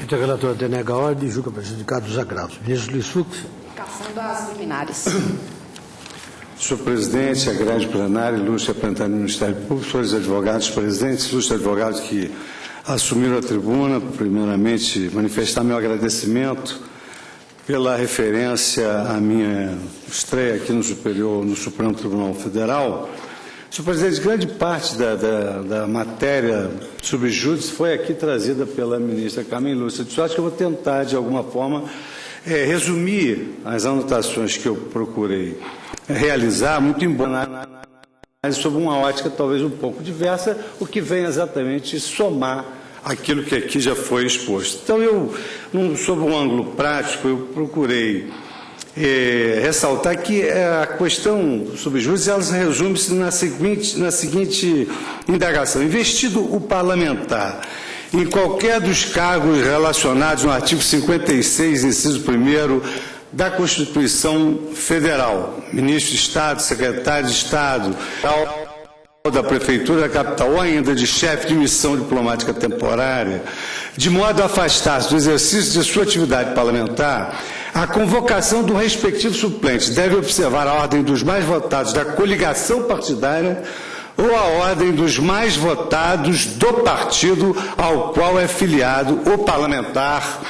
Discuta relatora denega a ordem e julga prejudicado os agravos. Ministro Luiz Fux. Cassando as liminares. Senhor presidente, a grande plenária, ilustre representante do Ministério Público, senhores advogados presentes, ilustres advogados que assumiram a tribuna, primeiramente manifestar meu agradecimento pela referência à minha estreia aqui no Supremo Tribunal Federal. Senhor presidente, grande parte da matéria sub judice foi aqui trazida pela ministra Carmen Lúcia de Soares, que eu vou tentar, de alguma forma, resumir as anotações que eu procurei realizar, muito embora sob uma ótica talvez um pouco diversa, o que vem exatamente somar aquilo que aqui já foi exposto. Então, sob um ângulo prático, eu procurei ressaltar que a questão sub judice, ela resume-se na seguinte indagação. Investido o parlamentar em qualquer dos cargos relacionados no artigo 56, inciso 1º, da Constituição Federal, ministro de Estado, secretário de Estado, da Prefeitura da Capital ou ainda de chefe de missão diplomática temporária, de modo a afastar-se do exercício de sua atividade parlamentar, a convocação do respectivo suplente deve observar a ordem dos mais votados da coligação partidária ou a ordem dos mais votados do partido ao qual é filiado o parlamentar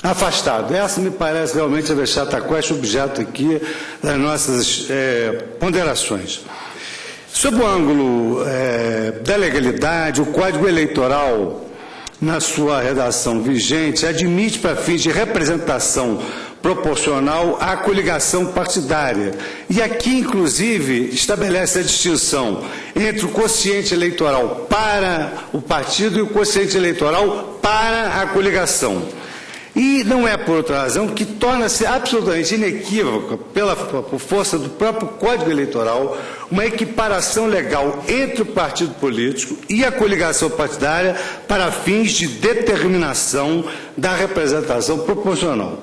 afastado. Essa me parece realmente a vexata quest, objeto aqui das nossas ponderações. Sob o ângulo da legalidade, o Código Eleitoral, na sua redação vigente, admite para fins de representação proporcional à coligação partidária. E aqui, inclusive, estabelece a distinção entre o quociente eleitoral para o partido e o quociente eleitoral para a coligação. E não é por outra razão que torna-se absolutamente inequívoca, por força do próprio Código Eleitoral, uma equiparação legal entre o partido político e a coligação partidária para fins de determinação da representação proporcional.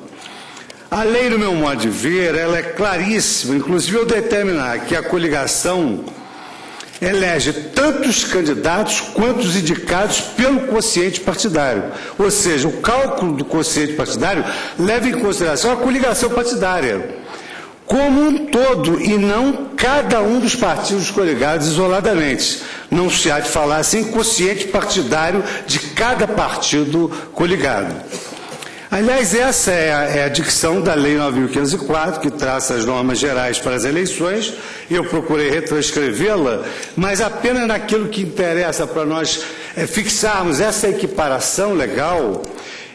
A lei, no meu modo de ver, ela é claríssima, inclusive ao determinar que a coligação elege tanto os candidatos quanto os indicados pelo quociente partidário. Ou seja, o cálculo do quociente partidário leva em consideração a coligação partidária como um todo e não cada um dos partidos coligados isoladamente. Não se há de falar assim quociente partidário de cada partido coligado. Aliás, essa é a dicção da Lei 9.504, que traça as normas gerais para as eleições. Eu procurei retranscrevê-la, mas apenas naquilo que interessa para nós fixarmos essa equiparação legal.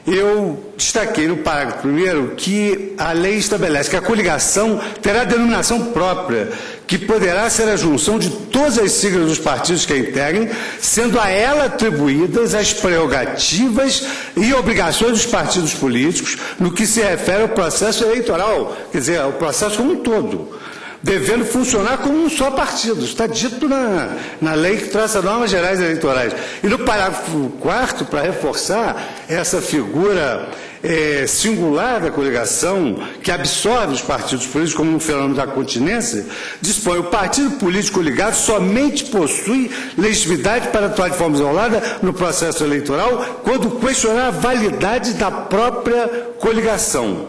Eu destaquei no parágrafo 1º que a lei estabelece que a coligação terá denominação própria, que poderá ser a junção de todas as siglas dos partidos que a integrem, sendo a ela atribuídas as prerrogativas e obrigações dos partidos políticos no que se refere ao processo eleitoral, quer dizer, ao processo como um todo, devendo funcionar como um só partido. Está dito na lei que traça normas gerais eleitorais. E no parágrafo 4º, para reforçar essa figura singular da coligação, que absorve os partidos políticos como um fenômeno da continência, dispõe: o partido político ligado somente possui legitimidade para atuar de forma isolada no processo eleitoral quando questionar a validade da própria coligação.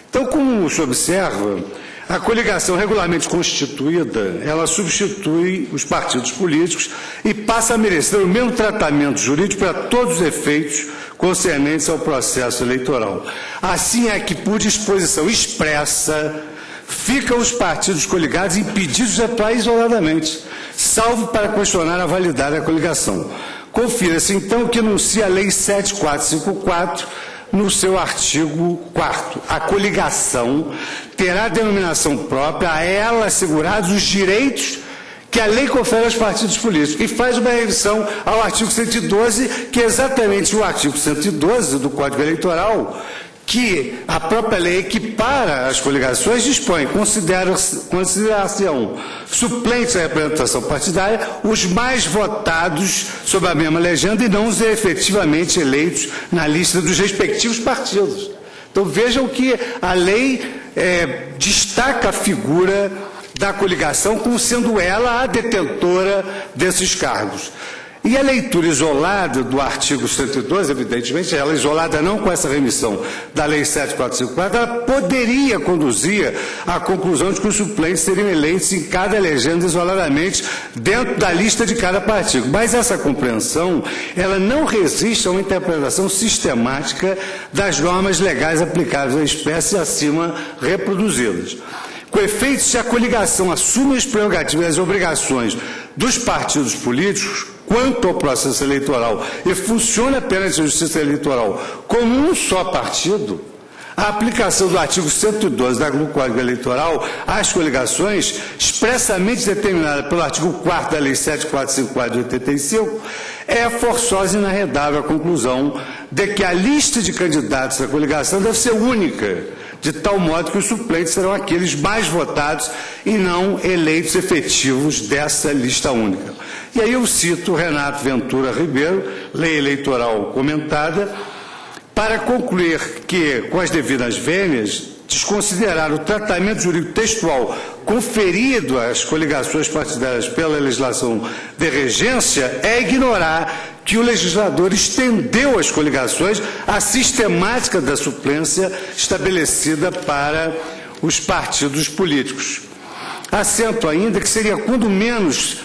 Então, como se observa, a coligação regularmente constituída, ela substitui os partidos políticos e passa a merecer o mesmo tratamento jurídico para todos os efeitos concernentes ao processo eleitoral. Assim é que, por disposição expressa, ficam os partidos coligados impedidos de atuar isoladamente, salvo para questionar a validade da coligação. Confira-se, então, o que enuncia a Lei 7.454, no seu artigo 4º. A coligação terá denominação própria, a ela assegurados os direitos que a lei confere aos partidos políticos, e faz uma revisão ao artigo 112, que é exatamente o artigo 112 do Código Eleitoral, que a própria lei equipara as coligações, dispõe: considerar-se-ão suplentes à representação partidária os mais votados sob a mesma legenda e não os efetivamente eleitos na lista dos respectivos partidos. Então vejam que a lei destaca a figura da coligação como sendo ela a detentora desses cargos. E a leitura isolada do artigo 112, evidentemente, ela isolada não com essa remissão da Lei 7454, ela poderia conduzir à conclusão de que os suplentes seriam eleitos em cada legenda isoladamente dentro da lista de cada partido. Mas essa compreensão, ela não resiste a uma interpretação sistemática das normas legais aplicáveis à espécie acima reproduzidas. Com efeito, se a coligação assume as prerrogativas e as obrigações dos partidos políticos quanto ao processo eleitoral e funciona perante a Justiça Eleitoral como um só partido, a aplicação do artigo 112 do Código Eleitoral às coligações, expressamente determinada pelo artigo 4º da Lei 7454 de 85, é forçosa e inarredável a conclusão de que a lista de candidatos da coligação deve ser única, de tal modo que os suplentes serão aqueles mais votados e não eleitos efetivos dessa lista única. E aí eu cito Renato Ventura Ribeiro, Lei Eleitoral comentada, para concluir que, com as devidas vênias, desconsiderar o tratamento jurídico textual conferido às coligações partidárias pela legislação de regência é ignorar que o legislador estendeu às coligações a sistemática da suplência estabelecida para os partidos políticos. Acento ainda que seria, quando menos,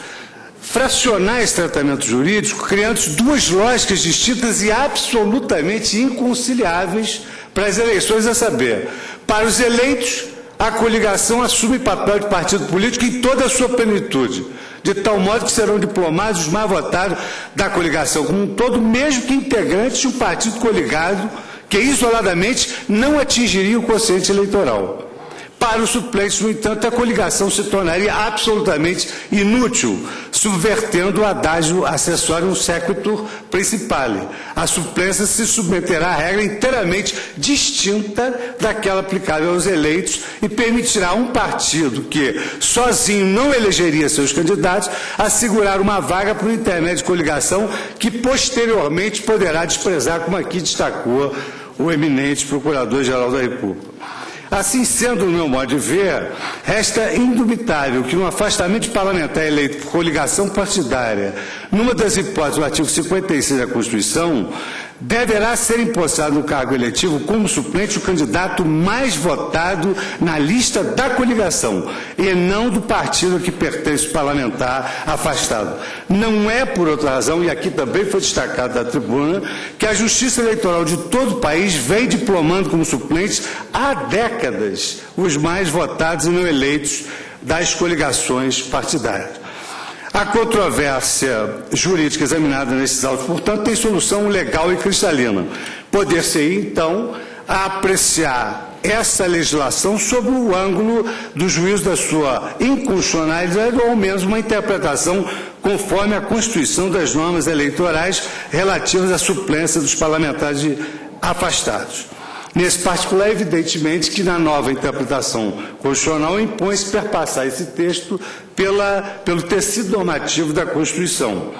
fracionar esse tratamento jurídico, criando duas lógicas distintas e absolutamente inconciliáveis para as eleições, a saber, para os eleitos, a coligação assume papel de partido político em toda a sua plenitude, de tal modo que serão diplomados os mais votados da coligação como um todo, mesmo que integrantes de um partido coligado que isoladamente não atingiria o quociente eleitoral. Para os suplentes, no entanto, a coligação se tornaria absolutamente inútil, subvertendo o adágio acessório sequitur principale. A suplência se submeterá à regra inteiramente distinta daquela aplicável aos eleitos e permitirá a um partido que, sozinho, não elegeria seus candidatos, assegurar uma vaga por intermédio de coligação que, posteriormente, poderá desprezar, como aqui destacou o eminente Procurador-Geral da República. Assim sendo, no meu modo de ver, resta indubitável que um afastamento parlamentar eleito por coligação partidária, numa das hipóteses do artigo 56 da Constituição, deverá ser empossado no cargo eletivo como suplente o candidato mais votado na lista da coligação e não do partido a que pertence o parlamentar afastado. Não é por outra razão, e aqui também foi destacado da tribuna, que a Justiça Eleitoral de todo o país vem diplomando como suplentes há décadas os mais votados e não eleitos das coligações partidárias. A controvérsia jurídica examinada nesses autos, portanto, tem solução legal e cristalina. Poder-se, então, apreciar essa legislação sob o ângulo do juízo da sua inconstitucionalidade ou mesmo uma interpretação conforme a Constituição das normas eleitorais relativas à suplência dos parlamentares afastados. Nesse particular, evidentemente, que na nova interpretação constitucional impõe-se perpassar esse texto pelo tecido normativo da Constituição.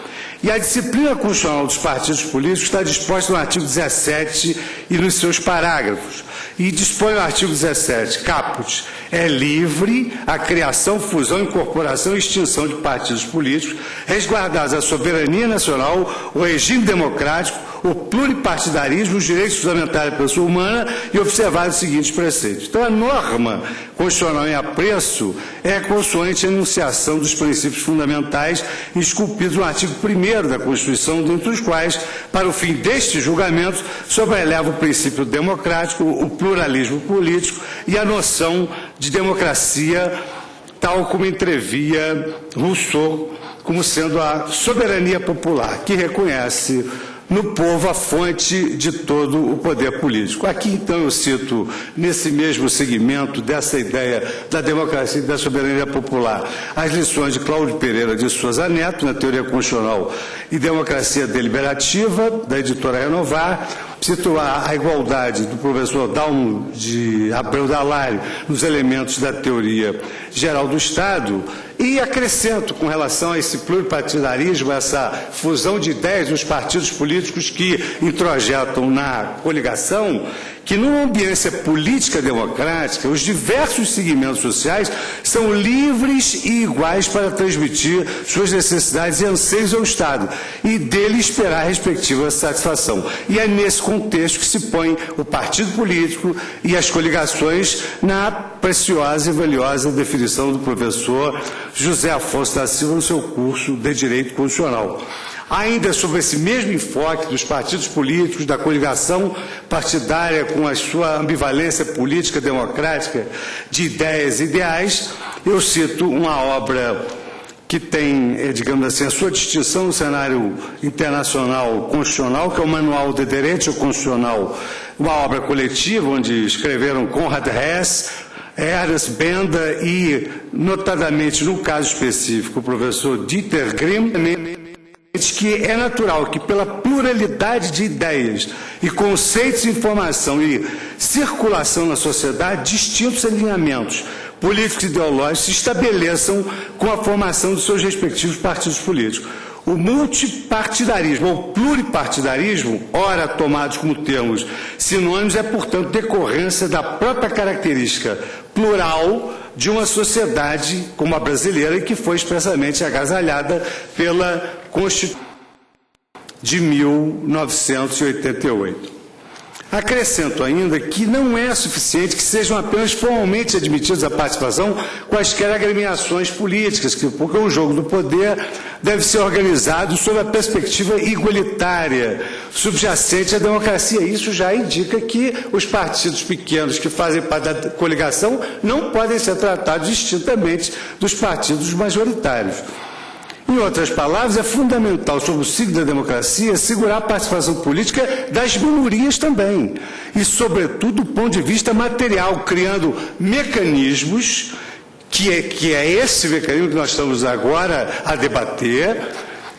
E a disciplina constitucional dos partidos políticos está disposta no artigo 17 e nos seus parágrafos. E dispõe o artigo 17, caput, é livre a criação, fusão, incorporação e extinção de partidos políticos, resguardados a soberania nacional, o regime democrático, o pluripartidarismo, os direitos fundamentais da pessoa humana e observados os seguintes preceitos. Então, a norma constitucional em apreço é consoante a enunciação dos princípios fundamentais esculpidos no artigo 1º da Constituição, dentre os quais, para o fim deste julgamento, sobreleva o princípio democrático, o pluralismo político e a noção de democracia, tal como entrevia Rousseau, como sendo a soberania popular, que reconhece no povo a fonte de todo o poder político. Aqui, então, eu cito, nesse mesmo segmento dessa ideia da democracia e da soberania popular, as lições de Cláudio Pereira de Sousa Neto, na Teoria Constitucional e Democracia Deliberativa, da editora Renovar. Cito a igualdade do professor Dalmo de Abreu Dalari nos elementos da teoria geral do Estado e acrescento com relação a esse pluripartidarismo, essa fusão de ideias dos partidos políticos que introjetam na coligação, que numa ambiência política democrática, os diversos segmentos sociais são livres e iguais para transmitir suas necessidades e anseios ao Estado e dele esperar a respectiva satisfação. E é nesse contexto que se põe o partido político e as coligações na preciosa e valiosa definição do professor José Afonso da Silva no seu curso de Direito Constitucional. Ainda sobre esse mesmo enfoque dos partidos políticos, da coligação partidária com a sua ambivalência política democrática de ideias e ideais, eu cito uma obra que tem, digamos assim, a sua distinção no cenário internacional constitucional, que é o Manual de Direito Constitucional, uma obra coletiva onde escreveram Conrad Hess, Ernst Benda e, notadamente no caso específico, o professor Dieter Grimm, que é natural que pela pluralidade de ideias e conceitos de informação e circulação na sociedade, distintos alinhamentos políticos e ideológicos se estabeleçam com a formação dos seus respectivos partidos políticos. O multipartidarismo ou pluripartidarismo, ora tomados como termos sinônimos, é, portanto, decorrência da própria característica plural de uma sociedade como a brasileira, que foi expressamente agasalhada pela Constituição de 1988. Acrescento ainda que não é suficiente que sejam apenas formalmente admitidos à participação quaisquer agremiações políticas, porque o jogo do poder deve ser organizado sob a perspectiva igualitária, subjacente à democracia. Isso já indica que os partidos pequenos que fazem parte da coligação não podem ser tratados distintamente dos partidos majoritários. Em outras palavras, é fundamental, sob o signo da democracia, assegurar a participação política das minorias também, e, sobretudo, do ponto de vista material, criando mecanismos, que é esse mecanismo que nós estamos agora a debater,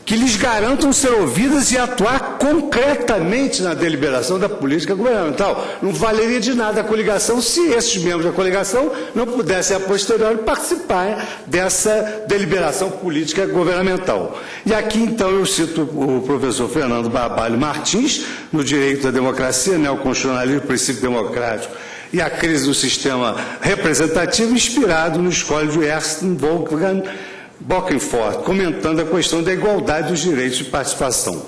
que lhes garantam ser ouvidas e atuar concretamente na deliberação da política governamental. Não valeria de nada a coligação se esses membros da coligação não pudessem, a posteriori, participar dessa deliberação política governamental. E aqui, então, eu cito o professor Fernando Barbalho Martins, no Direito da Democracia, Neoconstitucionalismo, Princípio Democrático e a Crise do Sistema Representativo, inspirado no escolho de Ernst Wolfgang Bockendorff, comentando a questão da igualdade dos direitos de participação.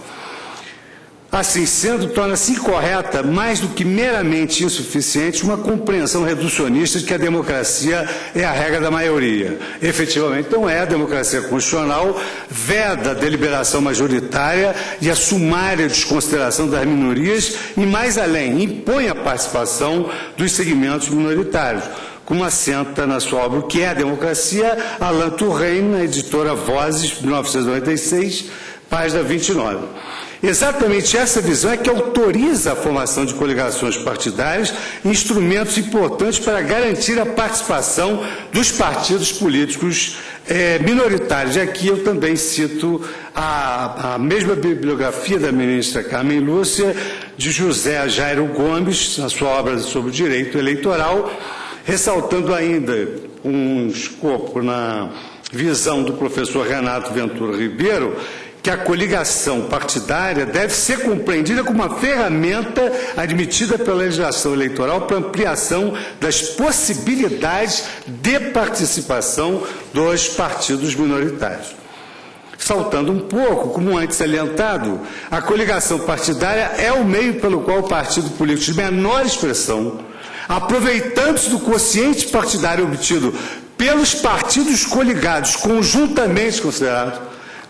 Assim sendo, torna-se incorreta, mais do que meramente insuficiente, uma compreensão reducionista de que a democracia é a regra da maioria. Efetivamente, não é. A democracia constitucional veda a deliberação majoritária e a sumária desconsideração das minorias e, mais além, impõe a participação dos segmentos minoritários, como assenta na sua obra O que é a Democracia, Alain Touraine, na editora Vozes, 1996, página 29. Exatamente essa visão é que autoriza a formação de coligações partidárias, instrumentos importantes para garantir a participação dos partidos políticos minoritários. E aqui eu também cito a mesma bibliografia da ministra Carmen Lúcia, de José Jairo Gomes, na sua obra sobre o direito eleitoral, ressaltando ainda um escopo na visão do professor Renato Ventura Ribeiro, que a coligação partidária deve ser compreendida como uma ferramenta admitida pela legislação eleitoral para ampliação das possibilidades de participação dos partidos minoritários. Saltando um pouco, como antes salientado, a coligação partidária é o meio pelo qual o partido político de menor expressão, aproveitando-se do quociente partidário obtido pelos partidos coligados conjuntamente considerados,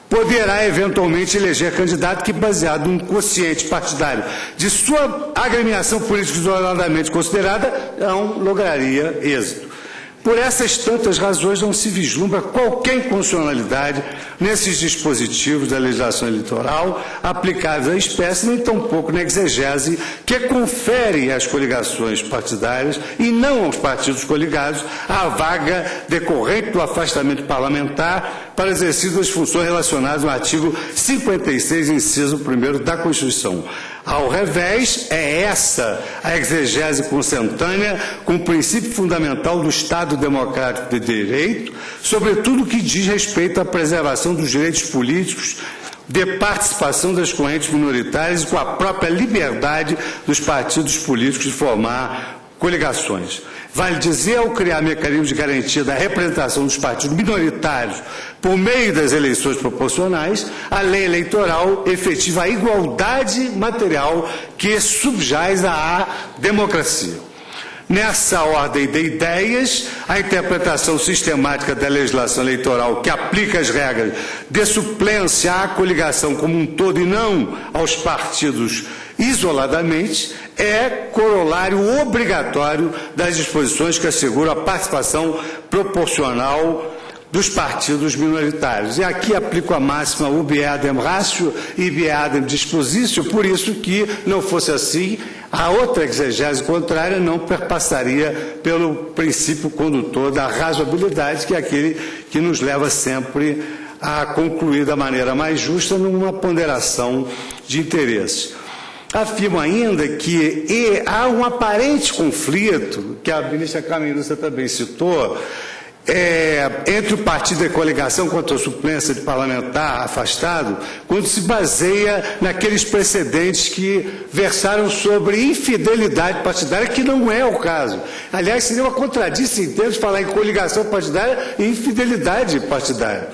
poderá eventualmente eleger candidato que, baseado num quociente partidário de sua agremiação política isoladamente considerada, não lograria êxito. Por essas tantas razões, não se vislumbra qualquer inconstitucionalidade nesses dispositivos da legislação eleitoral aplicáveis à espécie, nem tampouco na exegese que confere às coligações partidárias e não aos partidos coligados a vaga decorrente do afastamento parlamentar para exercício das funções relacionadas no artigo 56, inciso 1º da Constituição. Ao revés, é essa a exegese consentânea com o princípio fundamental do Estado Democrático de Direito, sobretudo que diz respeito à preservação dos direitos políticos de participação das correntes minoritárias e com a própria liberdade dos partidos políticos de formar coligações. Vale dizer, ao criar mecanismos de garantia da representação dos partidos minoritários por meio das eleições proporcionais, a lei eleitoral efetiva a igualdade material que subjaz à democracia. Nessa ordem de ideias, a interpretação sistemática da legislação eleitoral que aplica as regras de suplência à coligação como um todo e não aos partidos isoladamente é corolário obrigatório das disposições que asseguram a participação proporcional dos partidos minoritários. E aqui aplico a máxima ubi adem ratio e ibi adem dispositio, por isso que, não fosse assim, a outra exegese contrária não perpassaria pelo princípio condutor da razoabilidade, que é aquele que nos leva sempre a concluir da maneira mais justa numa ponderação de interesses. Afirmo ainda que há um aparente conflito, que a ministra Carmen Lúcia também citou, entre o partido e a coligação contra a suplência de parlamentar afastado, quando se baseia naqueles precedentes que versaram sobre infidelidade partidária, que não é o caso. Aliás, seria uma contradição em termos de falar em coligação partidária e infidelidade partidária.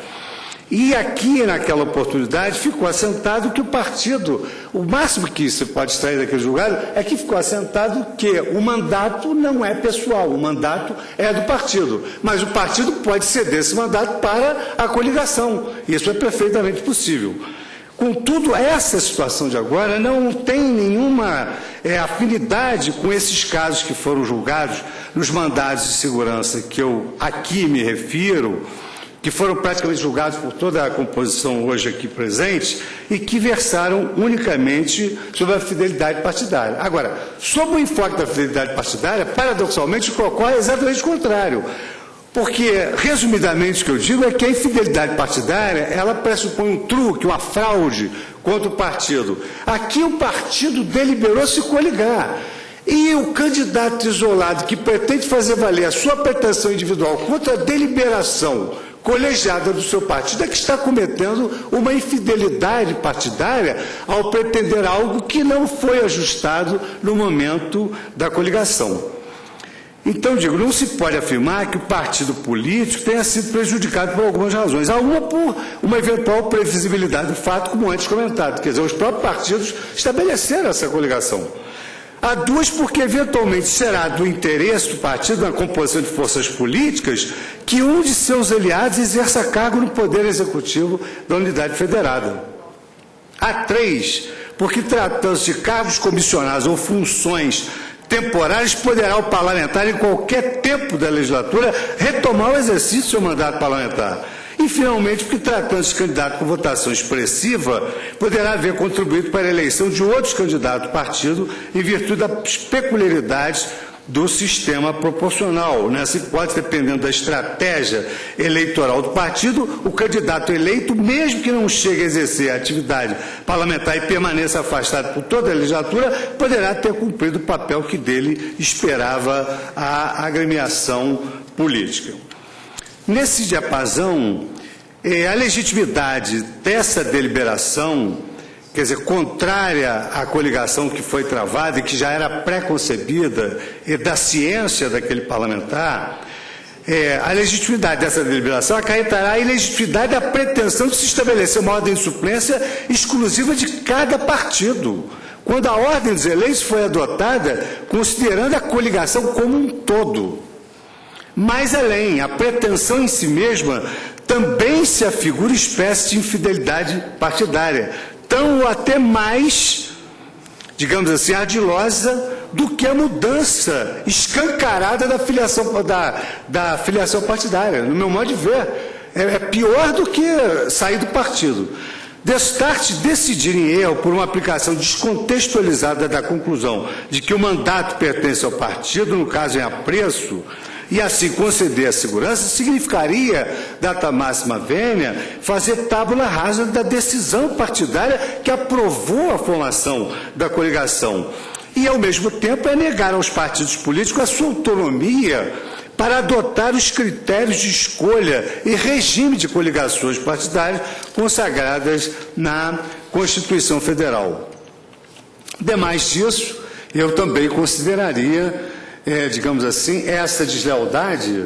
E aqui, naquela oportunidade, ficou assentado que o partido, o máximo que se pode extrair daquele julgado é que ficou assentado que o mandato não é pessoal, o mandato é do partido. Mas o partido pode ceder esse mandato para a coligação. Isso é perfeitamente possível. Contudo, essa situação de agora não tem nenhuma afinidade com esses casos que foram julgados nos mandados de segurança que eu aqui me refiro, que foram praticamente julgados por toda a composição hoje aqui presente e que versaram unicamente sobre a fidelidade partidária. Agora, sob o enfoque da fidelidade partidária, paradoxalmente, ocorre exatamente o contrário. Porque, resumidamente, o que eu digo é que a infidelidade partidária, ela pressupõe um truque, uma fraude contra o partido. Aqui o partido deliberou se coligar. E o candidato isolado que pretende fazer valer a sua pretensão individual contra a deliberação colegiada do seu partido é que está cometendo uma infidelidade partidária ao pretender algo que não foi ajustado no momento da coligação. Então, digo, não se pode afirmar que o partido político tenha sido prejudicado por algumas razões. Há uma por uma eventual previsibilidade do fato, como antes comentado. Quer dizer, os próprios partidos estabeleceram essa coligação. Há duas, porque eventualmente será do interesse do partido, na composição de forças políticas, que um de seus aliados exerça cargo no Poder Executivo da Unidade Federada. Há três, porque tratando-se de cargos comissionados ou funções temporárias, poderá o parlamentar, em qualquer tempo da legislatura, retomar o exercício do seu mandato parlamentar. E, finalmente, porque tratando-se de candidato com votação expressiva, poderá haver contribuído para a eleição de outros candidatos do partido em virtude das peculiaridades do sistema proporcional. Nessa hipótese, dependendo da estratégia eleitoral do partido, o candidato eleito, mesmo que não chegue a exercer a atividade parlamentar e permaneça afastado por toda a legislatura, poderá ter cumprido o papel que dele esperava a agremiação política. Nesse diapasão, a legitimidade dessa deliberação, quer dizer, contrária à coligação que foi travada e que já era pré-concebida e da ciência daquele parlamentar, a legitimidade dessa deliberação acarretará a ilegitimidade da pretensão de se estabelecer uma ordem de suplência exclusiva de cada partido, quando a ordem dos eleitos foi adotada considerando a coligação como um todo. Mais além, a pretensão em si mesma também se afigura espécie de infidelidade partidária, tão ou até mais, digamos assim, ardilosa do que a mudança escancarada da filiação partidária. No meu modo de ver, é pior do que sair do partido. Destarte decidir em erro por uma aplicação descontextualizada da conclusão de que o mandato pertence ao partido, no caso em apreço, e assim conceder a segurança, significaria, data máxima vênia, fazer tábula rasa da decisão partidária que aprovou a formação da coligação. E, ao mesmo tempo, negar aos partidos políticos a sua autonomia para adotar os critérios de escolha e regime de coligações partidárias consagradas na Constituição Federal. Demais disso, eu também consideraria, digamos assim, essa deslealdade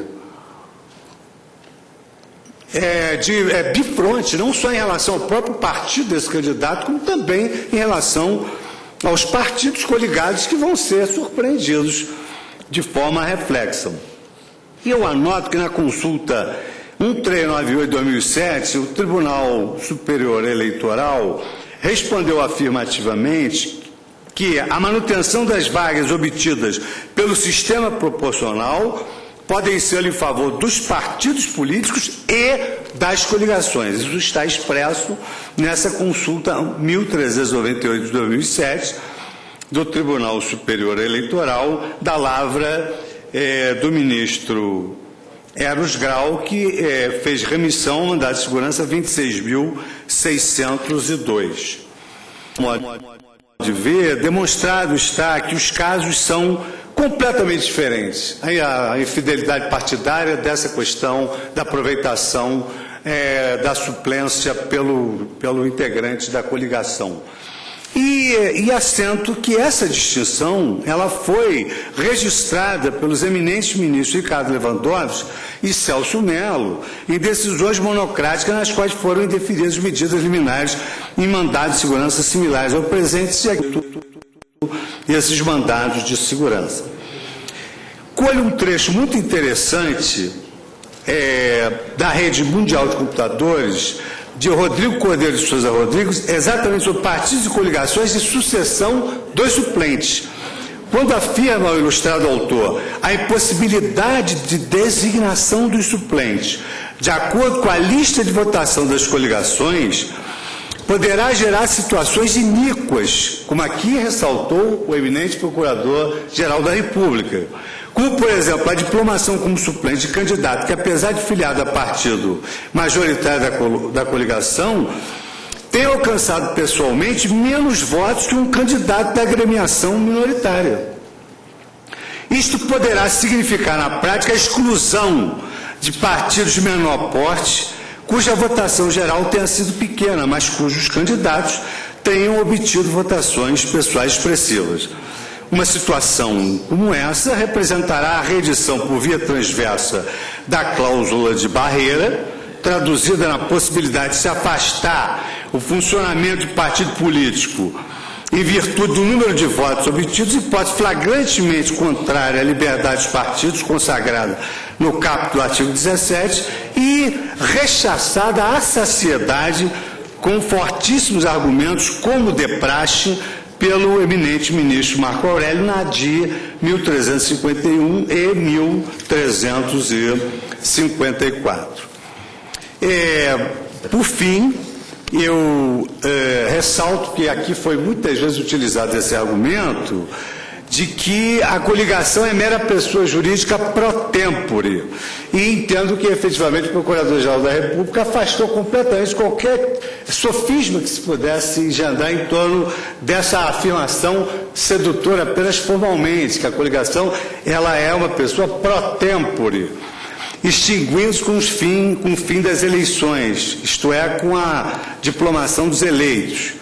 bifronte, não só em relação ao próprio partido desse candidato, como também em relação aos partidos coligados que vão ser surpreendidos de forma reflexa. E eu anoto que na consulta 1398/2007, o Tribunal Superior Eleitoral respondeu afirmativamente que a manutenção das vagas obtidas pelo sistema proporcional podem ser em favor dos partidos políticos e das coligações. Isso está expresso nessa consulta 1398 de 2007 do Tribunal Superior Eleitoral, da lavra do ministro Eros Grau, que fez remissão ao mandado de segurança 26.602. De ver, demonstrado está que os casos são completamente diferentes. A infidelidade partidária dessa questão da aproveitação da suplência pelo integrante da coligação. E assento que essa distinção ela foi registrada pelos eminentes ministros Ricardo Lewandowski e Celso Mello em decisões monocráticas nas quais foram indeferidas medidas liminares em mandados de segurança similares ao presente e esses mandados de segurança. Colho um trecho muito interessante da Rede Mundial de Computadores, de Rodrigo Cordeiro de Souza Rodrigues, exatamente sobre partidos e coligações de sucessão dos suplentes, quando afirma o ilustrado autor a impossibilidade de designação dos suplentes, de acordo com a lista de votação das coligações, poderá gerar situações iníquas, como aqui ressaltou o eminente Procurador-Geral da República, como, por exemplo, a diplomação como suplente de candidato que, apesar de filiado a partido majoritário da coligação, tem alcançado pessoalmente menos votos que um candidato da agremiação minoritária. Isto poderá significar, na prática, a exclusão de partidos de menor porte, cuja votação geral tenha sido pequena, mas cujos candidatos tenham obtido votações pessoais expressivas. Uma situação como essa representará a reedição por via transversa da cláusula de barreira, traduzida na possibilidade de se afastar o funcionamento de partido político em virtude do número de votos obtidos, hipótese flagrantemente contrária à liberdade dos partidos, consagrada no caput do artigo 17, e rechaçada à saciedade com fortíssimos argumentos, como de praxe, pelo eminente ministro Marco Aurélio na ADI 1351 e 1354. Por fim, eu ressalto que aqui foi muitas vezes utilizado esse argumento de que a coligação é mera pessoa jurídica pro tempore. E entendo que, efetivamente, o Procurador-Geral da República afastou completamente qualquer sofisma que se pudesse engendrar em torno dessa afirmação sedutora apenas formalmente, que a coligação ela é uma pessoa pro tempore, extinguindo-se com o fim das eleições, isto é, com a diplomação dos eleitos.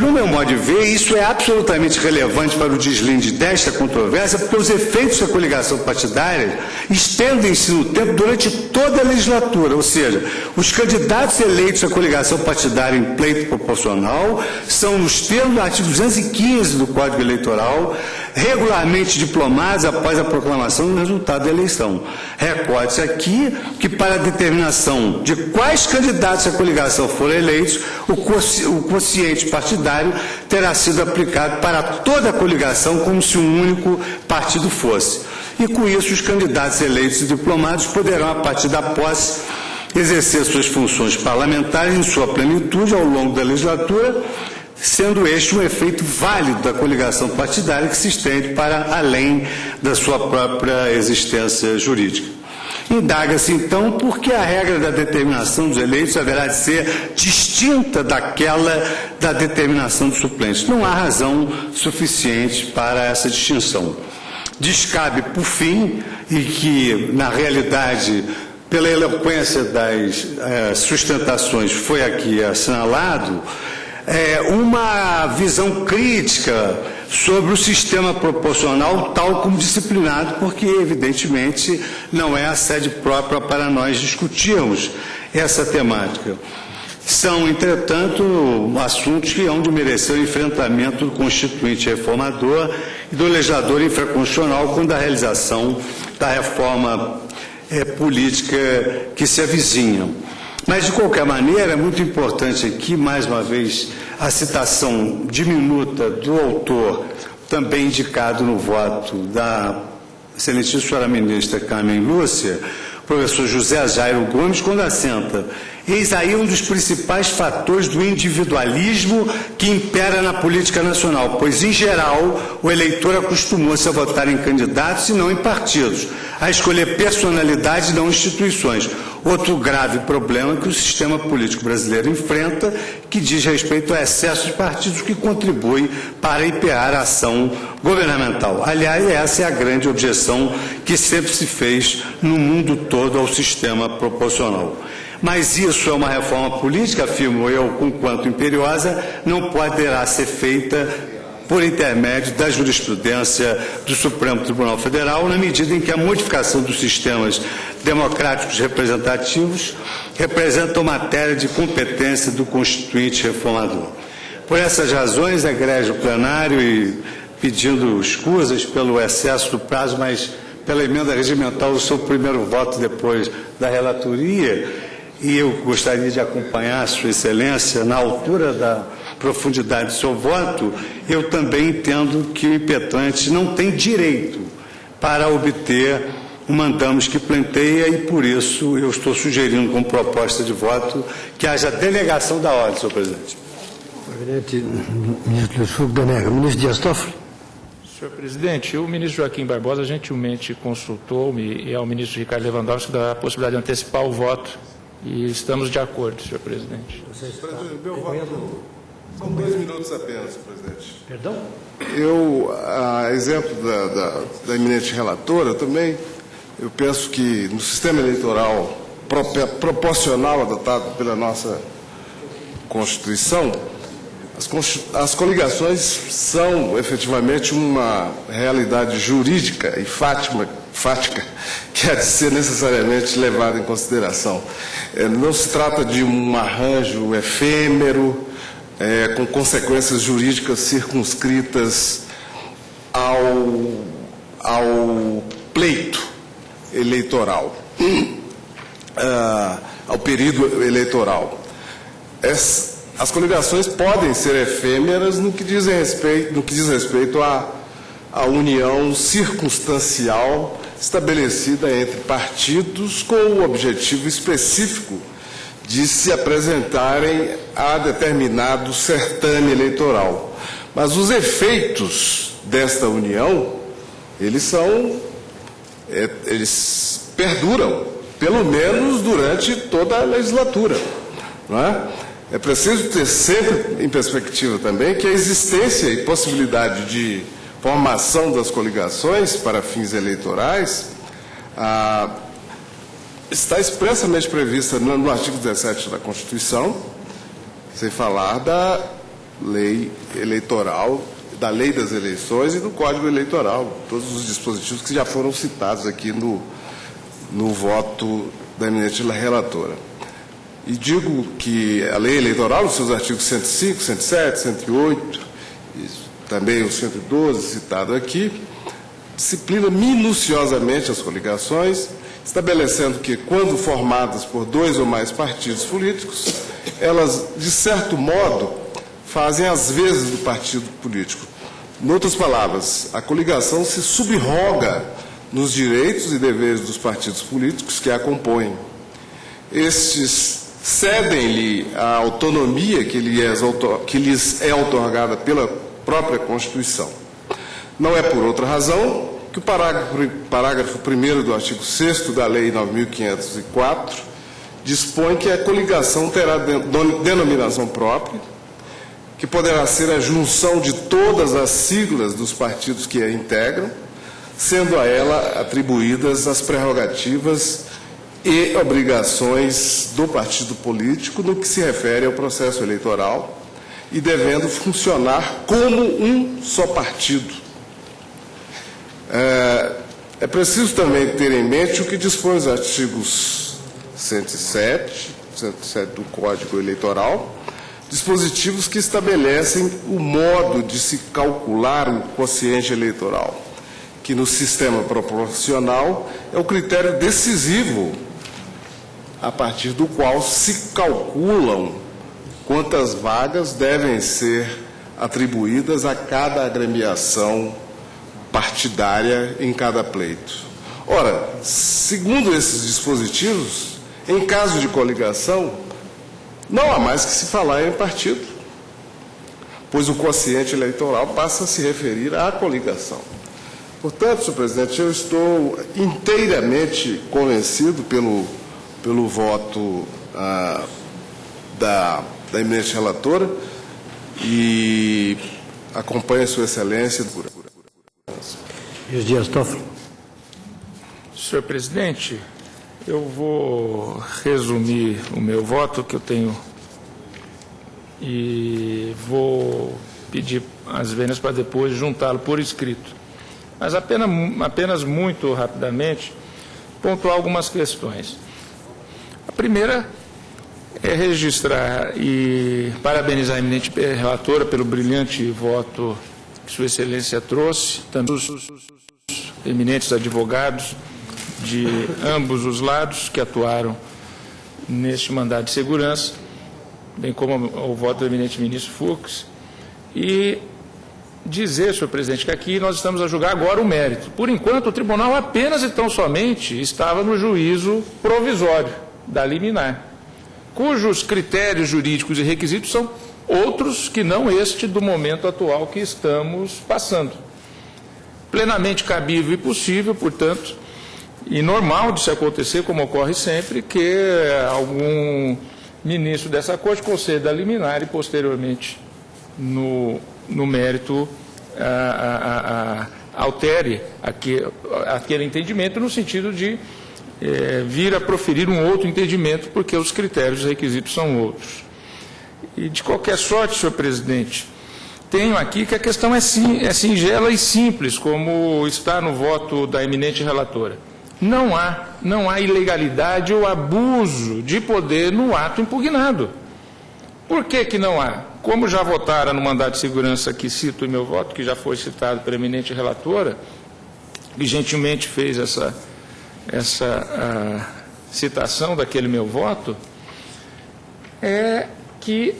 No meu modo de ver, isso é absolutamente relevante para o deslinde desta controvérsia, porque os efeitos da coligação partidária estendem-se no tempo durante toda a legislatura, ou seja, os candidatos eleitos à coligação partidária em pleito proporcional são, nos termos do artigo 215 do Código Eleitoral, regularmente diplomados após a proclamação do resultado da eleição. Recorde-se aqui que, para a determinação de quais candidatos à coligação foram eleitos, o quociente partidário terá sido aplicado para toda a coligação como se um único partido fosse. E, com isso, os candidatos eleitos e diplomados poderão, a partir da posse, exercer suas funções parlamentares em sua plenitude ao longo da legislatura, sendo este um efeito válido da coligação partidária que se estende para além da sua própria existência jurídica. Indaga-se, então, por que a regra da determinação dos eleitos haverá de ser distinta daquela da determinação dos suplentes. Não há razão suficiente para essa distinção. Descabe, por fim, e que, na realidade, pela eloquência das sustentações foi aqui assinalado, uma visão crítica sobre o sistema proporcional tal como disciplinado, porque, evidentemente, não é a sede própria para nós discutirmos essa temática. São, entretanto, assuntos que hão de merecer o enfrentamento do constituinte reformador e do legislador infraconstitucional quando a realização da reforma política que se avizinham. Mas, de qualquer maneira, é muito importante aqui, mais uma vez, a citação diminuta do autor, também indicado no voto da excelentíssima senhora ministra Carmen Lúcia, professor José Jairo Gomes, quando assenta: eis aí um dos principais fatores do individualismo que impera na política nacional, pois, em geral, o eleitor acostumou-se a votar em candidatos e não em partidos, a escolher personalidades e não instituições. Outro grave problema que o sistema político brasileiro enfrenta, que diz respeito ao excesso de partidos que contribui para empenhar a ação governamental. Aliás, essa é a grande objeção que sempre se fez no mundo todo ao sistema proporcional. Mas isso é uma reforma política, afirmo eu, conquanto imperiosa, não poderá ser feita por intermédio da jurisprudência do Supremo Tribunal Federal, na medida em que a modificação dos sistemas democráticos representativos representa matéria de competência do Constituinte reformador. Por essas razões, egrégio plenário, e pedindo escusas pelo excesso do prazo, mas pela emenda regimental, o seu primeiro voto depois da relatoria, e eu gostaria de acompanhar Sua Excelência na altura da profundidade do seu voto, eu também entendo que o impetrante não tem direito para obter o mandamus que pleiteia, e por isso eu estou sugerindo como proposta de voto que haja delegação da ordem, senhor presidente. Ministro Dias Toffoli. Senhor presidente, o ministro Joaquim Barbosa gentilmente consultou-me e ao ministro Ricardo Lewandowski da possibilidade de antecipar o voto, e estamos de acordo, senhor presidente. Meu voto são 2 minutos apenas, senhor presidente. Perdão? Eu, a exemplo da eminente relatora, também, eu penso que no sistema eleitoral proporcional adotado pela nossa Constituição, as coligações são efetivamente uma realidade jurídica e fática que há de ser necessariamente levada em consideração. Não se trata de um arranjo efêmero, com consequências jurídicas circunscritas ao pleito eleitoral, ao período eleitoral. As coligações podem ser efêmeras no que diz respeito à união circunstancial estabelecida entre partidos com o objetivo específico de se apresentarem a determinado certame eleitoral. Mas os efeitos desta união, eles perduram, pelo menos durante toda a legislatura, não é? É preciso ter sempre em perspectiva também que a existência e possibilidade de formação das coligações para fins eleitorais está expressamente prevista no artigo 17 da Constituição, sem falar da lei eleitoral, da lei das eleições e do Código Eleitoral, todos os dispositivos que já foram citados aqui no voto da eminente relatora. E digo que a lei eleitoral, os seus artigos 105, 107, 108, e também o 112 citado aqui, disciplina minuciosamente as coligações, estabelecendo que, quando formadas por 2 ou mais partidos políticos, elas, de certo modo, fazem as vezes do partido político. Em outras palavras, a coligação se subroga nos direitos e deveres dos partidos políticos que a compõem. Estes cedem-lhe a autonomia que lhes é outorgada pela própria Constituição. Não é por outra razão que o parágrafo 1º do artigo 6º da Lei 9.504 dispõe que a coligação terá denominação própria, que poderá ser a junção de todas as siglas dos partidos que a integram, sendo a ela atribuídas as prerrogativas e obrigações do partido político no que se refere ao processo eleitoral e devendo funcionar como um só partido. É preciso também ter em mente o que dispõe os artigos 107 do Código Eleitoral, dispositivos que estabelecem o modo de se calcular o quociente eleitoral, que no sistema proporcional é o critério decisivo a partir do qual se calculam quantas vagas devem ser atribuídas a cada agremiação partidária em cada pleito. Ora, segundo esses dispositivos, em caso de coligação, não há mais que se falar em partido, pois o quociente eleitoral passa a se referir à coligação. Portanto, senhor presidente, eu estou inteiramente convencido pelo voto da eminente relatora e acompanho a sua excelência. Dias Toffoli. Senhor presidente, eu vou resumir o meu voto que eu tenho e vou pedir as vênias para depois juntá-lo por escrito. Mas apenas muito rapidamente pontuar algumas questões. A primeira é registrar e parabenizar a eminente relatora pelo brilhante voto que Sua Excelência trouxe, também os eminentes advogados de ambos os lados que atuaram neste mandado de segurança, bem como o voto do eminente ministro Fux, e dizer, senhor presidente, que aqui nós estamos a julgar agora o mérito. Por enquanto, o tribunal apenas e tão somente estava no juízo provisório da liminar, cujos critérios jurídicos e requisitos são outros que não este do momento atual que estamos passando. Plenamente cabível e possível, portanto, e normal de se acontecer, como ocorre sempre, que algum ministro dessa corte conceda a liminar e, posteriormente, no mérito, altere aquele entendimento no sentido de vir a proferir um outro entendimento, porque os critérios e requisitos são outros. E, de qualquer sorte, senhor presidente, tenho aqui que a questão é singela e simples, como está no voto da eminente relatora. Não há ilegalidade ou abuso de poder no ato impugnado. Por que não há? Como já votaram no mandado de segurança que cito em meu voto, que já foi citado pela eminente relatora, que gentilmente fez essa citação daquele meu voto, é que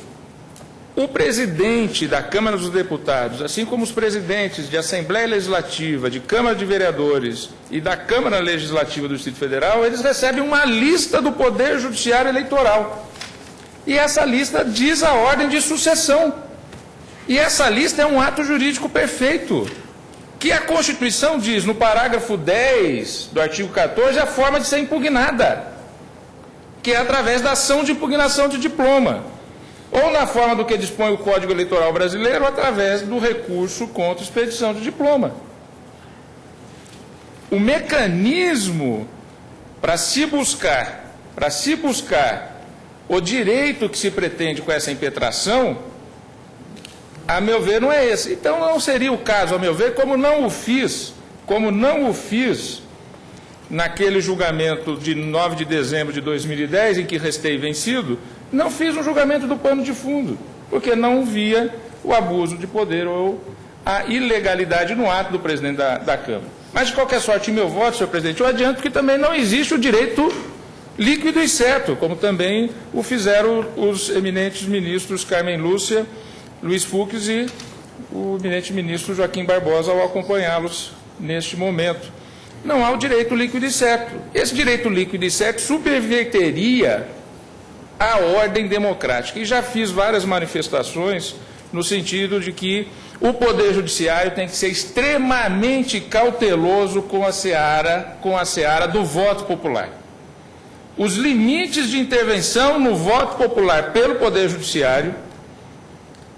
o presidente da Câmara dos Deputados, assim como os presidentes de Assembleia Legislativa, de Câmara de Vereadores e da Câmara Legislativa do Distrito Federal, eles recebem uma lista do Poder Judiciário Eleitoral. E essa lista diz a ordem de sucessão. E essa lista é um ato jurídico perfeito, que a Constituição diz, no parágrafo 10 do artigo 14, a forma de ser impugnada, que é através da ação de impugnação de diploma, ou na forma do que dispõe o Código Eleitoral Brasileiro, através do recurso contra expedição de diploma. O mecanismo para se buscar o direito que se pretende com essa impetração, a meu ver, não é esse. Então, não seria o caso, a meu ver, como não o fiz naquele julgamento de 9 de dezembro de 2010, em que restei vencido, não fiz um julgamento do pano de fundo, porque não via o abuso de poder ou a ilegalidade no ato do presidente da Câmara. Mas, de qualquer sorte, em meu voto, senhor presidente, eu adianto que também não existe o direito líquido e certo, como também o fizeram os eminentes ministros Carmen Lúcia, Luiz Fux e o eminente ministro Joaquim Barbosa ao acompanhá-los neste momento. Não há o direito líquido e certo. Esse direito líquido e certo subverteria a ordem democrática. E já fiz várias manifestações no sentido de que o Poder Judiciário tem que ser extremamente cauteloso com a seara do voto popular. Os limites de intervenção no voto popular pelo Poder Judiciário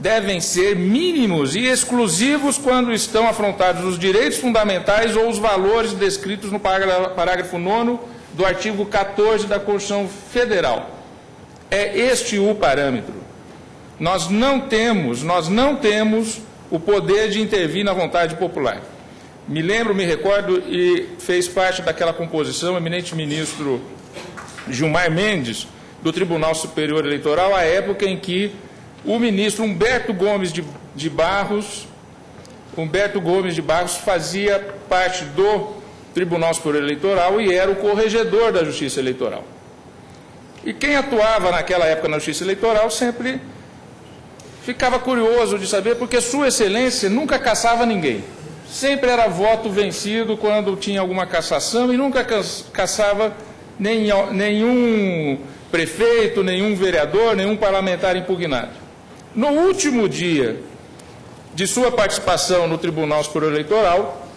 devem ser mínimos e exclusivos quando estão afrontados os direitos fundamentais ou os valores descritos no parágrafo 9º do artigo 14 da Constituição Federal. É este o parâmetro. Nós não temos o poder de intervir na vontade popular. Me recordo, e fez parte daquela composição, o eminente ministro Gilmar Mendes, do Tribunal Superior Eleitoral, à época em que o ministro Humberto Gomes de Barros fazia parte do Tribunal Superior Eleitoral e era o corregedor da Justiça Eleitoral. E quem atuava naquela época na Justiça Eleitoral sempre ficava curioso de saber, porque Sua Excelência nunca cassava ninguém. Sempre era voto vencido quando tinha alguma cassação e nunca cassava nenhum prefeito, nenhum vereador, nenhum parlamentar impugnado. No último dia de sua participação no Tribunal Superior Eleitoral,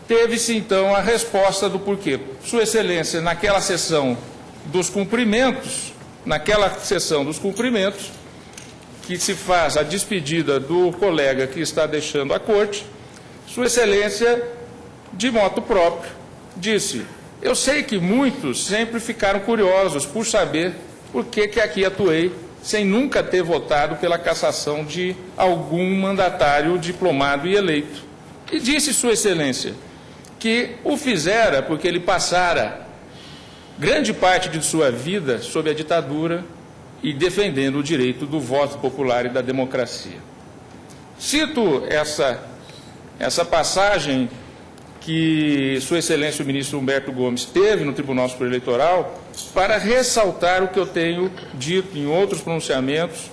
teve-se então a resposta do porquê. Sua Excelência, naquela sessão dos cumprimentos, que se faz a despedida do colega que está deixando a corte, Sua Excelência, de motu próprio, disse: eu sei que muitos sempre ficaram curiosos por saber por que aqui atuei sem nunca ter votado pela cassação de algum mandatário diplomado e eleito. E disse Sua Excelência que o fizera porque ele passara grande parte de sua vida sob a ditadura e defendendo o direito do voto popular e da democracia. Cito essa passagem que Sua Excelência o ministro Humberto Gomes teve no Tribunal Superior Eleitoral para ressaltar o que eu tenho dito em outros pronunciamentos,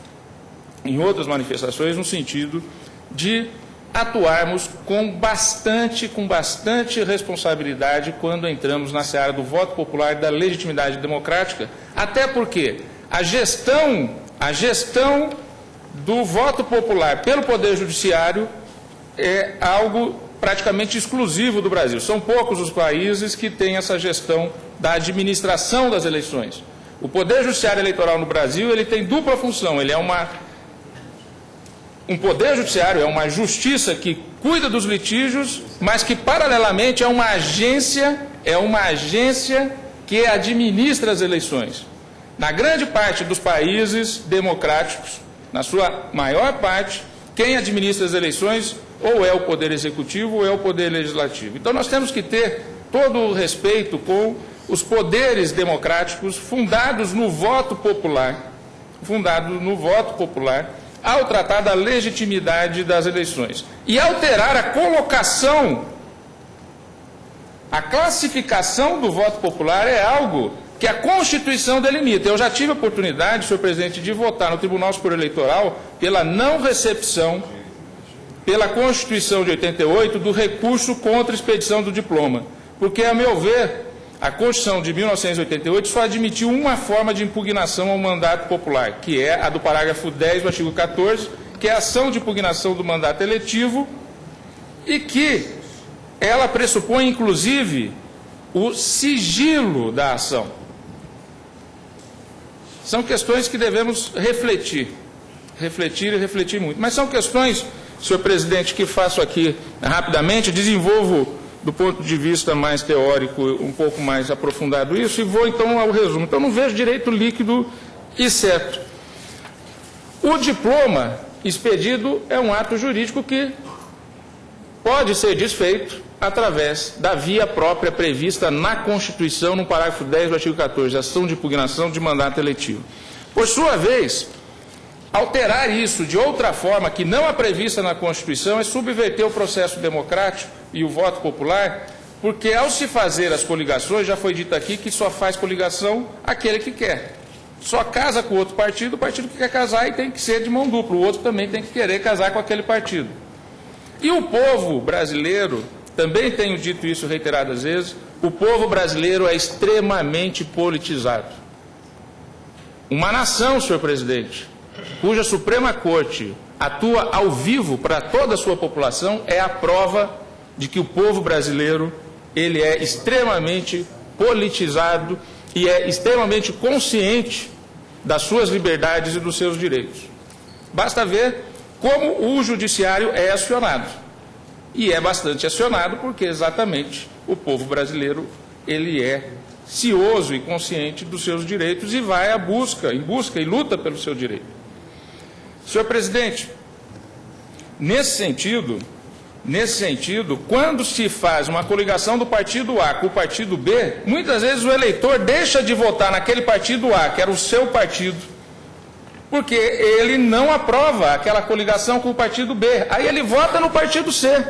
em outras manifestações, no sentido de atuarmos com bastante responsabilidade quando entramos na seara do voto popular e da legitimidade democrática, até porque a gestão do voto popular pelo Poder Judiciário é algo praticamente exclusivo do Brasil. São poucos os países que têm essa gestão da administração das eleições. O Poder Judiciário Eleitoral no Brasil, ele tem dupla função. Ele é um Poder Judiciário, é uma justiça que cuida dos litígios, mas que, paralelamente, é uma agência que administra as eleições. Na grande parte dos países democráticos, na sua maior parte, quem administra as eleições ou é o Poder Executivo ou é o Poder Legislativo. Então, nós temos que ter todo o respeito com os poderes democráticos fundados no voto popular, ao tratar da legitimidade das eleições. E alterar a colocação, a classificação do voto popular é algo que a Constituição delimita. Eu já tive a oportunidade, senhor presidente, de votar no Tribunal Superior Eleitoral pela não recepção, pela Constituição de 88, do recurso contra a expedição do diploma. Porque, a meu ver, a Constituição de 1988 só admitiu uma forma de impugnação ao mandato popular, que é a do parágrafo 10 do artigo 14, que é a ação de impugnação do mandato eletivo, e que ela pressupõe, inclusive, o sigilo da ação. São questões que devemos refletir muito. Mas são questões, senhor presidente, que faço aqui rapidamente, desenvolvo do ponto de vista mais teórico, um pouco mais aprofundado isso, e vou então ao resumo. Então, não vejo direito líquido e certo. O diploma expedido é um ato jurídico que pode ser desfeito através da via própria prevista na Constituição, no parágrafo 10 do artigo 14, ação de impugnação de mandato eletivo. Por sua vez, alterar isso de outra forma que não é prevista na Constituição é subverter o processo democrático e o voto popular, porque ao se fazer as coligações, já foi dito aqui que só faz coligação aquele que quer. Só casa com outro partido, o partido que quer casar e tem que ser de mão dupla, o outro também tem que querer casar com aquele partido. E o povo brasileiro, também tenho dito isso reiteradas vezes, o povo brasileiro é extremamente politizado. Uma nação, senhor presidente, cuja Suprema Corte atua ao vivo para toda a sua população, é a prova de que o povo brasileiro ele é extremamente politizado e é extremamente consciente das suas liberdades e dos seus direitos. Basta ver como o judiciário é acionado. E é bastante acionado porque exatamente o povo brasileiro ele é cioso e consciente dos seus direitos e vai em busca e luta pelo seu direito. Senhor presidente, nesse sentido, quando se faz uma coligação do partido A com o partido B, muitas vezes o eleitor deixa de votar naquele partido A, que era o seu partido, porque ele não aprova aquela coligação com o partido B. Aí ele vota no partido C.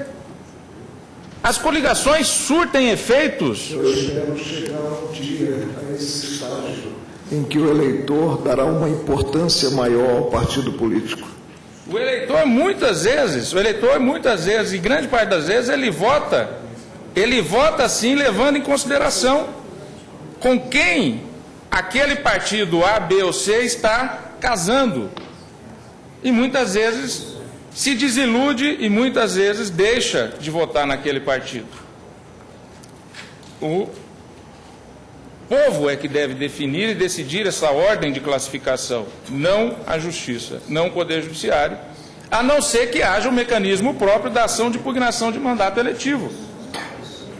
As coligações surtem efeitos. Eu espero chegar um dia a esse estágio em que o eleitor dará uma importância maior ao partido político. O eleitor muitas vezes, e grande parte das vezes, ele vota sim, levando em consideração com quem aquele partido A, B ou C está casando. E muitas vezes se desilude e muitas vezes deixa de votar naquele partido. O povo é que deve definir e decidir essa ordem de classificação, não a justiça, não o Poder Judiciário, a não ser que haja um mecanismo próprio da ação de impugnação de mandato eletivo.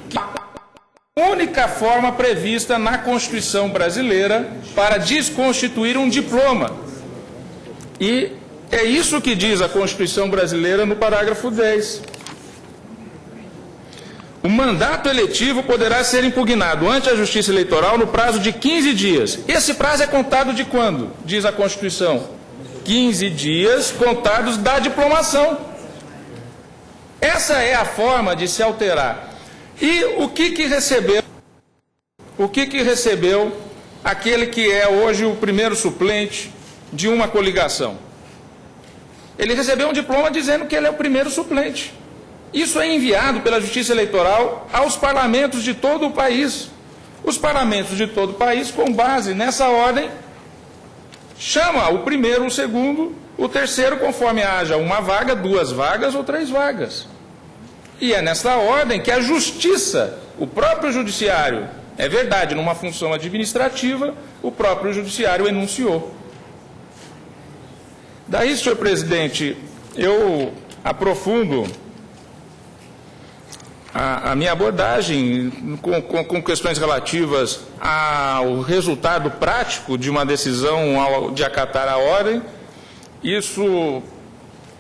Que é a única forma prevista na Constituição brasileira para desconstituir um diploma. E é isso que diz a Constituição brasileira no parágrafo 10. O mandato eletivo poderá ser impugnado ante a Justiça Eleitoral no prazo de 15 dias. Esse prazo é contado de quando? Diz a Constituição. 15 dias contados da diplomação. Essa é a forma de se alterar. E o que recebeu? O que recebeu aquele que é hoje o primeiro suplente de uma coligação? Ele recebeu um diploma dizendo que ele é o primeiro suplente. Isso é enviado pela Justiça Eleitoral aos parlamentos de todo o país. Os parlamentos de todo o país, com base nessa ordem, chama o primeiro, o segundo, o terceiro, conforme haja uma vaga, 2 vagas ou 3 vagas. E é nessa ordem que a Justiça, o próprio Judiciário, é verdade, numa função administrativa, o próprio Judiciário enunciou. Daí, senhor presidente, eu aprofundo a minha abordagem com questões relativas ao resultado prático de uma decisão de acatar a ordem. Isso,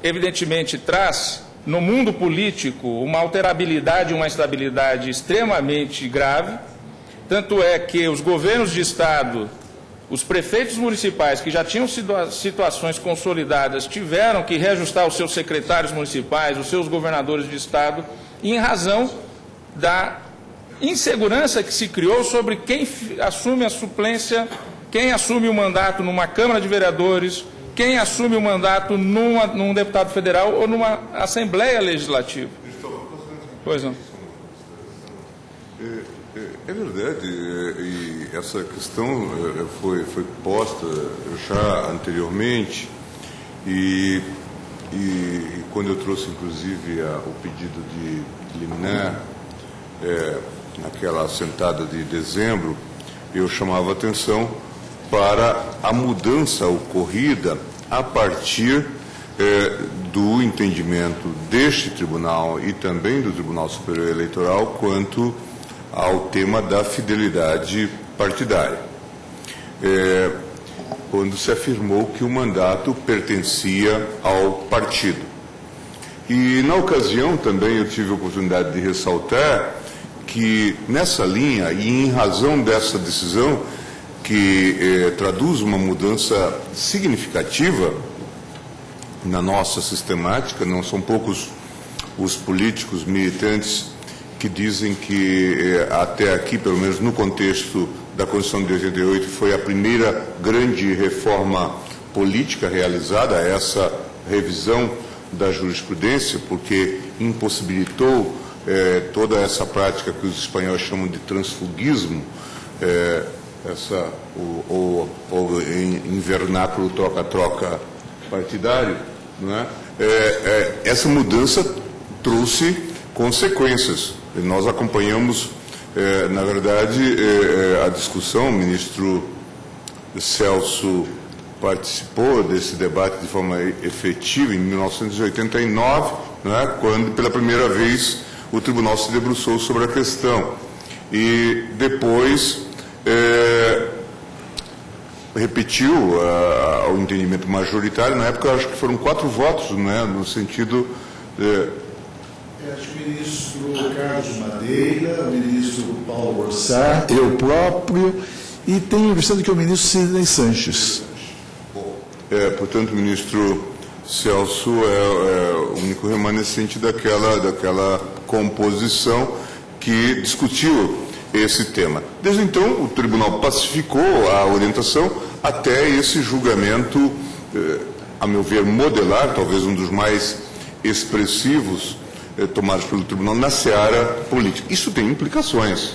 evidentemente, traz, no mundo político, uma alterabilidade e uma instabilidade extremamente grave. Tanto é que os governos de Estado, os prefeitos municipais, que já tinham situações consolidadas, tiveram que reajustar os seus secretários municipais, os seus governadores de Estado, em razão da insegurança que se criou sobre quem assume a suplência, quem assume o mandato numa Câmara de Vereadores, quem assume o mandato num deputado federal ou numa Assembleia Legislativa. Pois não. É verdade, e essa questão foi posta já anteriormente, e quando eu trouxe, inclusive, o pedido de liminar, naquela assentada de dezembro, eu chamava atenção para a mudança ocorrida a partir do entendimento deste tribunal e também do Tribunal Superior Eleitoral quanto ao tema da fidelidade partidária, quando se afirmou que o mandato pertencia ao partido. E, na ocasião, também eu tive a oportunidade de ressaltar que, nessa linha, e em razão dessa decisão, que traduz uma mudança significativa na nossa sistemática, não são poucos os políticos militantes que dizem que até aqui, pelo menos no contexto da Constituição de 88, foi a primeira grande reforma política realizada, essa revisão da jurisprudência, porque impossibilitou toda essa prática que os espanhóis chamam de transfugismo, em vernáculo troca-troca partidário, não é? Essa mudança trouxe consequências. Nós acompanhamos, na verdade, a discussão. O ministro Celso participou desse debate de forma efetiva em 1989, né, quando, pela primeira vez, o Tribunal se debruçou sobre a questão. E depois repetiu o entendimento majoritário. Na época, acho que foram 4 votos, né, no sentido... Acho que o ministro Carlos Madeira, o ministro Paulo Borsar, eu próprio, e tem a impressão de que é o ministro Sidney Sanches. Portanto, o ministro Celso é o único remanescente daquela composição que discutiu esse tema. Desde então, o tribunal pacificou a orientação até esse julgamento, a meu ver, modelar, talvez um dos mais expressivos tomados pelo tribunal na seara política. Isso tem implicações,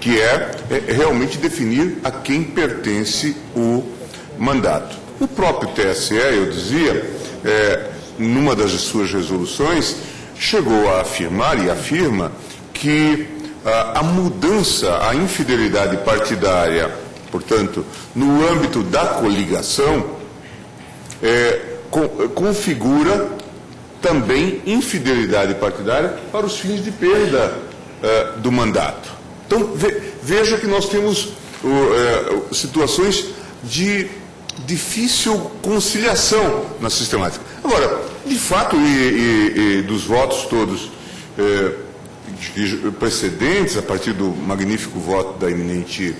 que é realmente definir a quem pertence o mandato. O próprio TSE, eu dizia, numa das suas resoluções, chegou a afirmar e afirma que a mudança, a infidelidade partidária, portanto, no âmbito da coligação, configura também infidelidade partidária para os fins de perda do mandato. Então, veja que nós temos situações de difícil conciliação na sistemática. Agora, de fato, e dos votos todos precedentes, a partir do magnífico voto da eminente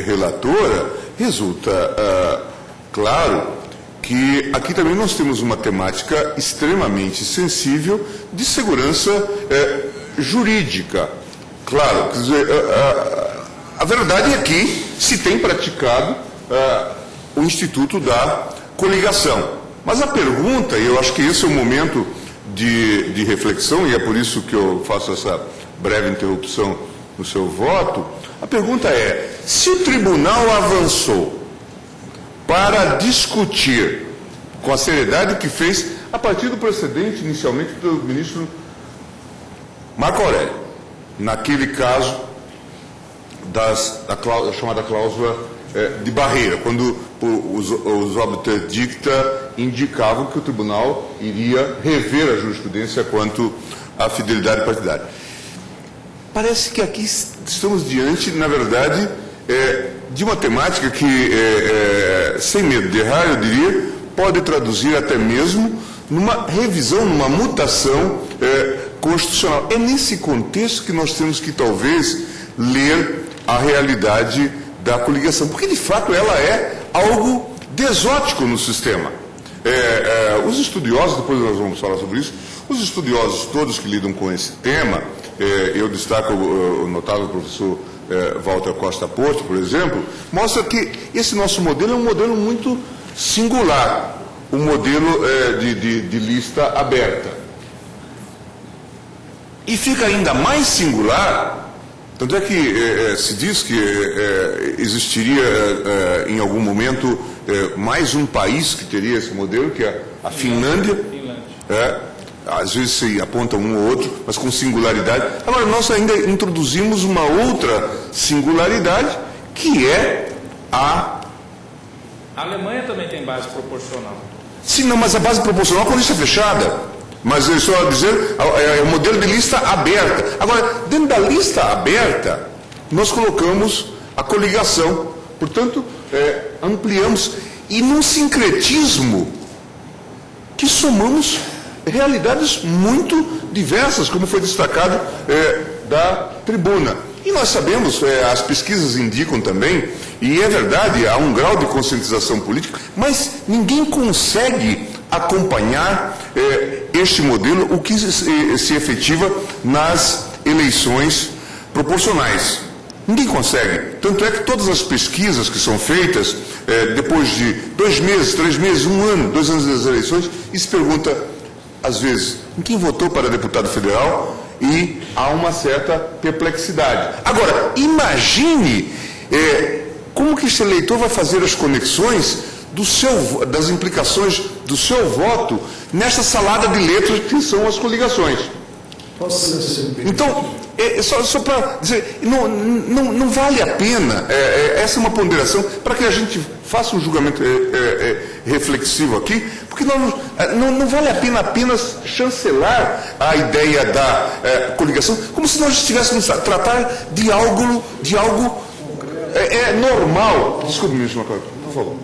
relatora, resulta claro que aqui também nós temos uma temática extremamente sensível de segurança jurídica. Claro, quer dizer, a verdade é que se tem praticado o Instituto da Coligação. Mas a pergunta, e eu acho que esse é o momento de reflexão, e é por isso que eu faço essa breve interrupção no seu voto, a pergunta é, se o tribunal avançou para discutir com a seriedade que fez, a partir do precedente, inicialmente, do ministro Marco Aurélio, naquele caso da chamada cláusula de barreira, quando os obter dicta indicavam que o tribunal iria rever a jurisprudência quanto à fidelidade partidária. Parece que aqui estamos diante, na verdade, de uma temática que, sem medo de errar, eu diria, pode traduzir até mesmo numa revisão, numa mutação constitucional. É nesse contexto que nós temos que, talvez, ler a realidade da coligação, porque, de fato, ela é algo desótico no sistema. Os estudiosos, depois nós vamos falar sobre isso, os estudiosos todos que lidam com esse tema, eu destaco o notável professor Walter Costa Porto, por exemplo, mostra que esse nosso modelo é um modelo muito singular, um modelo de lista aberta. E fica ainda mais singular, tanto é que se diz que existiria em algum momento mais um país que teria esse modelo, que é a Finlândia. Às vezes se aponta um ou outro, mas com singularidade. Agora, nós ainda introduzimos uma outra singularidade, que é a Alemanha também tem base proporcional. Sim, não, mas a base proporcional com lista fechada. Mas eu estou a dizer, é o modelo de lista aberta. Agora, dentro da lista aberta, nós colocamos a coligação. Portanto, ampliamos. E num sincretismo que somamos realidades muito diversas, como foi destacado da tribuna. E nós sabemos, as pesquisas indicam também, e é verdade, há um grau de conscientização política, mas ninguém consegue acompanhar este modelo, o que se efetiva nas eleições proporcionais. Ninguém consegue. Tanto é que todas as pesquisas que são feitas, depois de 2 meses, 3 meses, 1 ano, 2 anos das eleições, e se pergunta, às vezes, em quem votou para deputado federal, e há uma certa perplexidade. Agora, imagine como que esse eleitor vai fazer as conexões das implicações do seu voto nessa salada de letras que são as coligações. Então, só para dizer, não vale a pena, essa é uma ponderação para que a gente faça um julgamento reflexivo aqui, porque não vale a pena apenas chancelar a ideia da coligação, como se nós estivéssemos a tratar de algo normal. Desculpe, ministro Macaulay, por favor.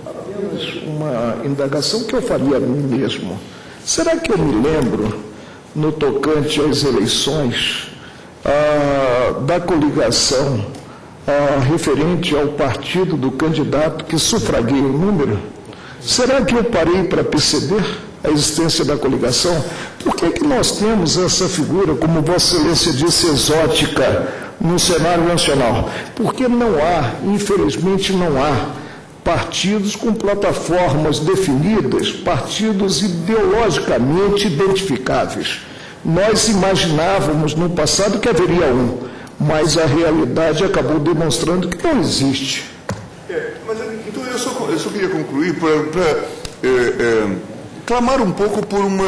Apenas uma indagação que eu faria a mim mesmo. Será que eu me lembro, no tocante às eleições, da coligação referente ao partido do candidato que sufraguei o número? Será que eu parei para perceber a existência da coligação? Por que nós temos essa figura, como Vossa Excelência disse, exótica no cenário nacional? Porque não há, infelizmente não há, partidos com plataformas definidas, partidos ideologicamente identificáveis. Nós imaginávamos no passado que haveria um, mas a realidade acabou demonstrando que não existe. Então eu só queria concluir para clamar um pouco por uma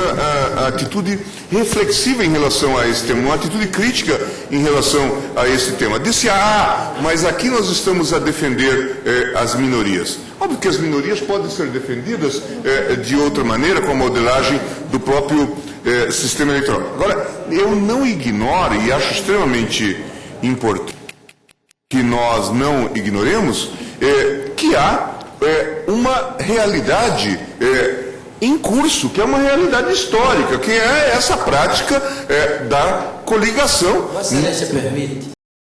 atitude reflexiva em relação a esse tema, uma atitude crítica em relação a esse tema. Disse, mas aqui nós estamos a defender as minorias. Óbvio que as minorias podem ser defendidas de outra maneira, com a modelagem do próprio sistema eleitoral. Agora, eu não ignoro, e acho extremamente importante que nós não ignoremos, que há uma realidade em curso, que é uma realidade histórica, que é essa prática da coligação. Vossa Excelência permite?